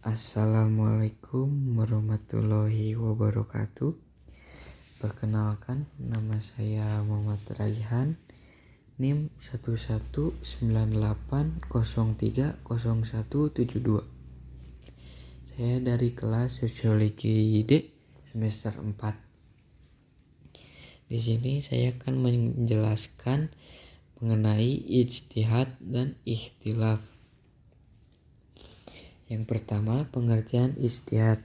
Assalamualaikum warahmatullahi wabarakatuh. Perkenalkan, nama saya Muhammad Raihan, NIM 1198030172. Saya dari kelas Sosiologi D semester 4. Di sini saya akan menjelaskan mengenai ijtihad dan ikhtilaf. Yang pertama, pengertian ijtihad.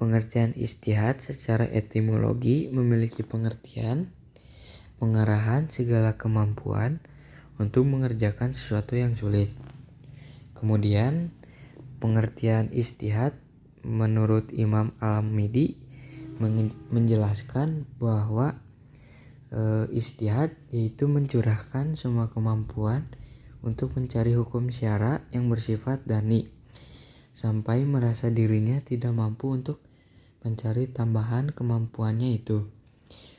Pengertian ijtihad secara etimologi memiliki pengertian pengerahan segala kemampuan untuk mengerjakan sesuatu yang sulit. Kemudian, pengertian ijtihad menurut Imam Al-Midi menjelaskan bahwa ijtihad yaitu mencurahkan semua kemampuan untuk mencari hukum syara yang bersifat dani sampai merasa dirinya tidak mampu untuk mencari tambahan kemampuannya itu.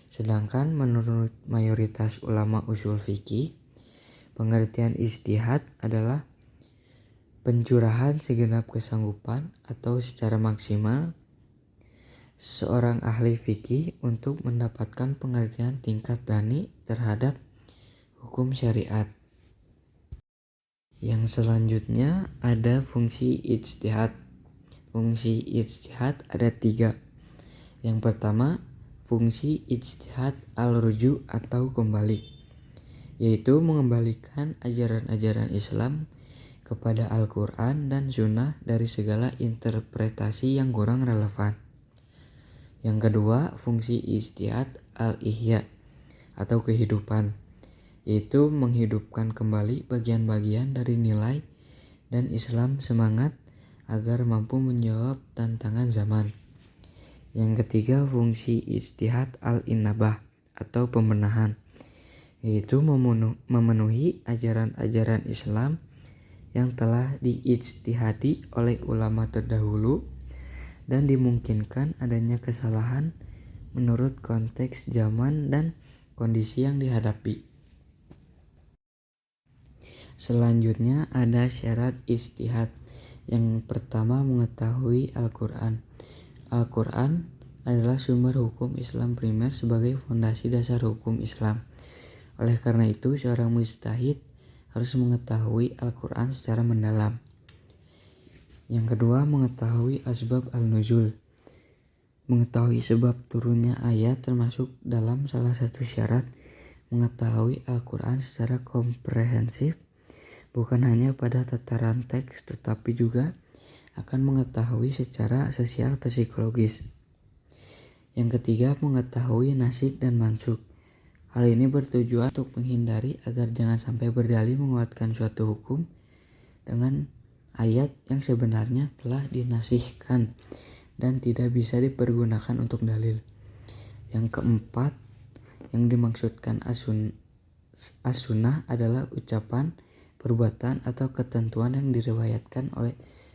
Sedangkan menurut mayoritas ulama usul fikih, pengertian ijtihad adalah pencurahan segenap kesanggupan atau secara maksimal seorang ahli fikih untuk mendapatkan pengertian tingkat dani terhadap hukum syariat. Yang selanjutnya ada fungsi ijtihad. Fungsi ijtihad ada 3. Yang pertama, fungsi ijtihad al-ruju atau kembali, yaitu mengembalikan ajaran-ajaran Islam kepada Al-Quran dan Sunnah dari segala interpretasi yang kurang relevan. Yang kedua, fungsi ijtihad al-ihya atau kehidupan, yaitu menghidupkan kembali bagian-bagian dari nilai dan Islam semangat agar mampu menjawab tantangan zaman. Yang ketiga, fungsi ijtihad al-inabah atau pembenahan, yaitu memenuhi ajaran-ajaran Islam yang telah diijtihadi oleh ulama terdahulu dan dimungkinkan adanya kesalahan menurut konteks zaman dan kondisi yang dihadapi. Selanjutnya ada syarat ijtihad. Yang pertama, mengetahui Al-Quran. Al-Quran adalah sumber hukum Islam primer sebagai fondasi dasar hukum Islam. Oleh karena itu, seorang mujtahid harus mengetahui Al-Quran secara mendalam. Yang kedua, mengetahui asbab al-nuzul. Mengetahui sebab turunnya ayat termasuk dalam salah satu syarat mengetahui Al-Quran secara komprehensif, bukan hanya pada tataran teks tetapi juga akan mengetahui secara sosial psikologis. Yang ketiga, mengetahui nasikh dan mansukh. Hal ini bertujuan untuk menghindari agar jangan sampai berdalih menguatkan suatu hukum dengan ayat yang sebenarnya telah dinasihkan dan tidak bisa dipergunakan untuk dalil. Yang keempat, yang dimaksudkan as-sunnah adalah ucapan, perbuatan atau ketentuan yang diriwayatkan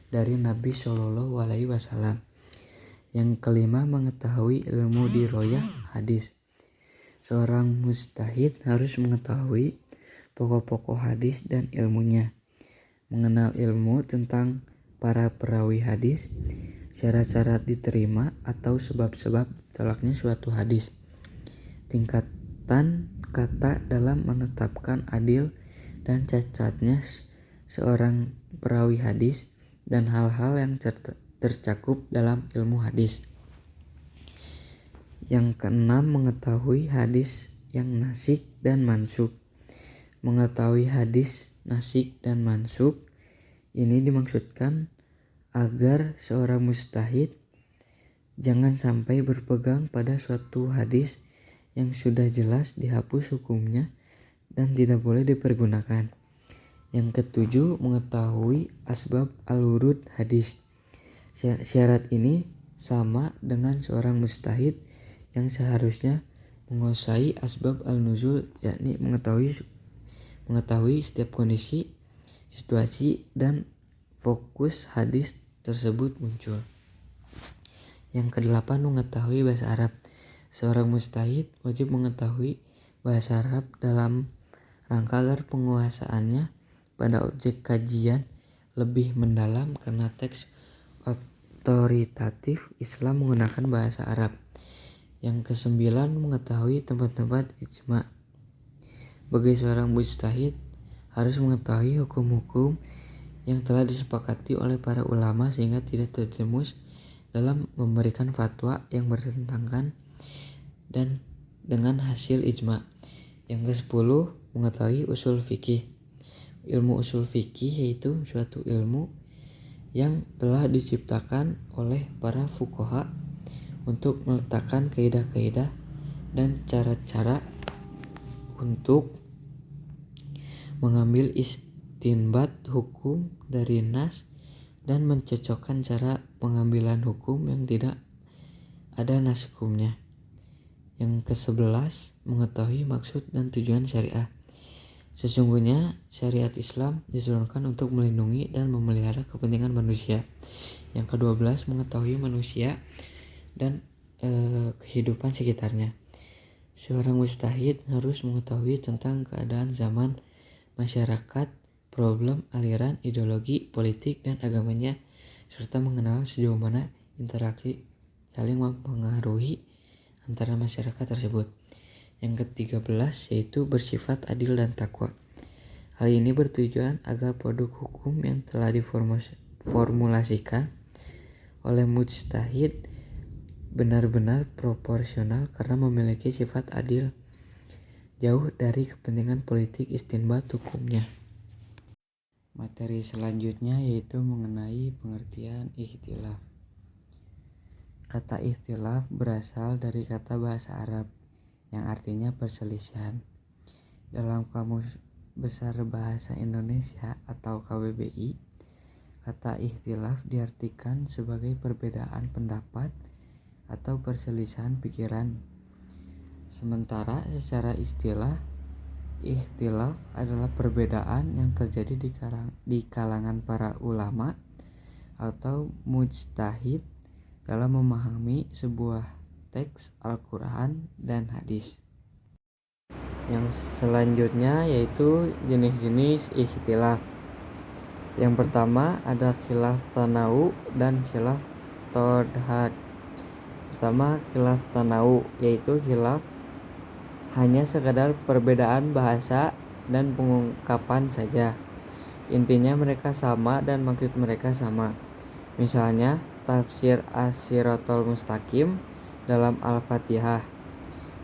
dari Nabi Shallallahu Alaihi Wasallam. Yang kelima, mengetahui ilmu diroyah hadis. Seorang mujtahid harus mengetahui pokok-pokok hadis dan ilmunya, mengenal ilmu tentang para perawi hadis, syarat-syarat diterima atau sebab-sebab tolaknya suatu hadis, tingkatan kata dalam menetapkan adil dan cacatnya seorang perawi hadis, dan hal-hal yang tercakup dalam ilmu hadis. Yang keenam, mengetahui hadis yang nasikh dan mansukh. Mengetahui hadis nasikh dan mansukh ini dimaksudkan agar seorang mujtahid jangan sampai berpegang pada suatu hadis yang sudah jelas dihapus hukumnya dan tidak boleh dipergunakan. Yang ketujuh, mengetahui asbab al-wurud hadis. Syarat ini sama dengan seorang mujtahid yang seharusnya menguasai asbab al-nuzul, yakni mengetahui setiap kondisi, situasi, dan fokus hadis tersebut muncul. Yang kedelapan, mengetahui bahasa Arab. Seorang mujtahid wajib mengetahui bahasa Arab dalam rangka agar penguasaannya pada objek kajian lebih mendalam karena teks otoritatif Islam menggunakan bahasa Arab. Yang kesembilan, mengetahui tempat-tempat ijma. Bagi seorang mujtahid harus mengetahui hukum-hukum yang telah disepakati oleh para ulama sehingga tidak terjerumus dalam memberikan fatwa yang bertentangan dan dengan hasil ijma. Yang ke-10, mengetahui usul fikih. Ilmu usul fikih yaitu suatu ilmu yang telah diciptakan oleh para fuqaha untuk meletakkan kaidah-kaidah dan cara-cara untuk mengambil istinbat hukum dari nas dan mencocokkan cara pengambilan hukum yang tidak ada nas hukumnya. Yang ke-11, mengetahui maksud dan tujuan syariah. Sesungguhnya syariat Islam diturunkan untuk melindungi dan memelihara kepentingan manusia. Yang ke-12, mengetahui manusia dan kehidupan sekitarnya. Seorang mujtahid harus mengetahui tentang keadaan zaman, masyarakat, problem, aliran, ideologi, politik, dan agamanya, serta mengenal sejauh mana interaksi saling mempengaruhi antara masyarakat tersebut. Yang ke-13 yaitu bersifat adil dan takwa. Hal ini bertujuan agar produk hukum yang telah diformulasikan oleh mujtahid benar-benar proporsional karena memiliki sifat adil, jauh dari kepentingan politik istinbat hukumnya. Materi selanjutnya yaitu mengenai pengertian ikhtilaf. Kata ikhtilaf berasal dari kata bahasa Arab yang artinya perselisihan. Dalam Kamus Besar Bahasa Indonesia atau KBBI, kata ikhtilaf diartikan sebagai perbedaan pendapat atau perselisihan pikiran. Sementara secara istilah, ikhtilaf adalah perbedaan yang terjadi di kalangan para ulama atau mujtahid dalam memahami sebuah teks Al-Quran dan hadis. Yang selanjutnya yaitu jenis-jenis ikhtilaf. Yang pertama ada khilaf tanawu dan khilaf todhad. Pertama, khilaf tanawu yaitu khilaf hanya sekadar perbedaan bahasa dan pengungkapan saja. Intinya mereka sama dan maksud mereka sama. Misalnya tafsir as-siratal mustaqim dalam Al-Fatihah.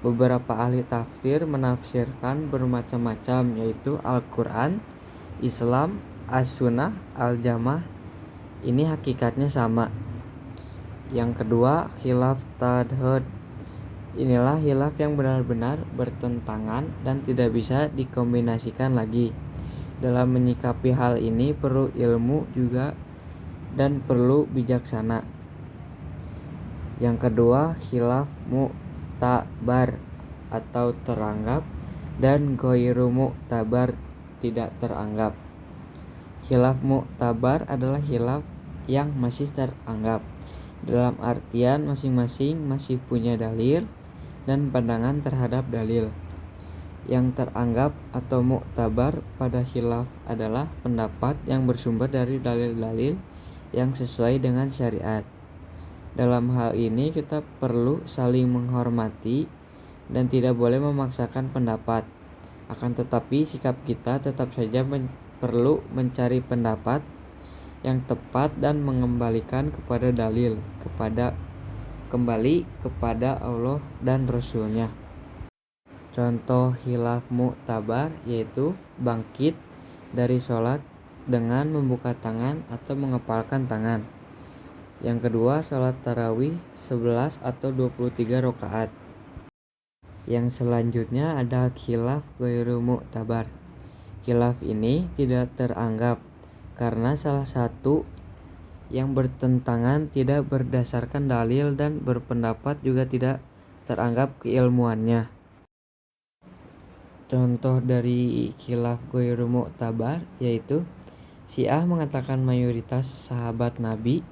Beberapa ahli tafsir menafsirkan bermacam-macam yaitu Al-Quran, Islam, As-Sunnah, Al-Jamah. Ini hakikatnya sama. Yang kedua, khilaf tadhad. Inilah khilaf yang benar-benar bertentangan dan tidak bisa dikombinasikan lagi. Dalam menyikapi hal ini perlu ilmu juga dan perlu bijaksana. Yang kedua, khilaf mu'tabar atau teranggap dan ghairu mu'tabar tidak teranggap. Khilaf mu'tabar adalah khilaf yang masih teranggap dalam artian masing-masing masih punya dalil dan pandangan terhadap dalil. Yang teranggap atau mu'tabar pada khilaf adalah pendapat yang bersumber dari dalil-dalil yang sesuai dengan syariat. Dalam hal ini kita perlu saling menghormati dan tidak boleh memaksakan pendapat. Akan tetapi sikap kita tetap saja perlu mencari pendapat yang tepat dan mengembalikan kepada dalil, kembali kepada Allah dan Rasul-Nya. Contoh khilaf mu'tabar yaitu bangkit dari sholat dengan membuka tangan atau mengepalkan tangan. Yang kedua, sholat tarawih 11 atau 23 rakaat. Yang selanjutnya ada khilaf ghairu mu'tabar. Khilaf ini tidak teranggap karena salah satu yang bertentangan tidak berdasarkan dalil dan berpendapat juga tidak teranggap keilmuannya. Contoh dari khilaf ghairu mu'tabar yaitu Syiah mengatakan mayoritas sahabat Nabi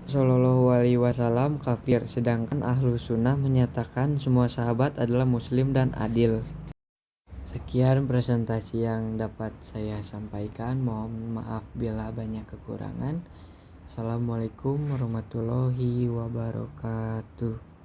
Shallallahu Alaihi Wasallam kafir, sedangkan Ahlu Sunnah menyatakan semua sahabat adalah muslim dan adil. Sekian presentasi yang dapat saya sampaikan. Mohon maaf bila banyak kekurangan. Assalamualaikum warahmatullahi wabarakatuh.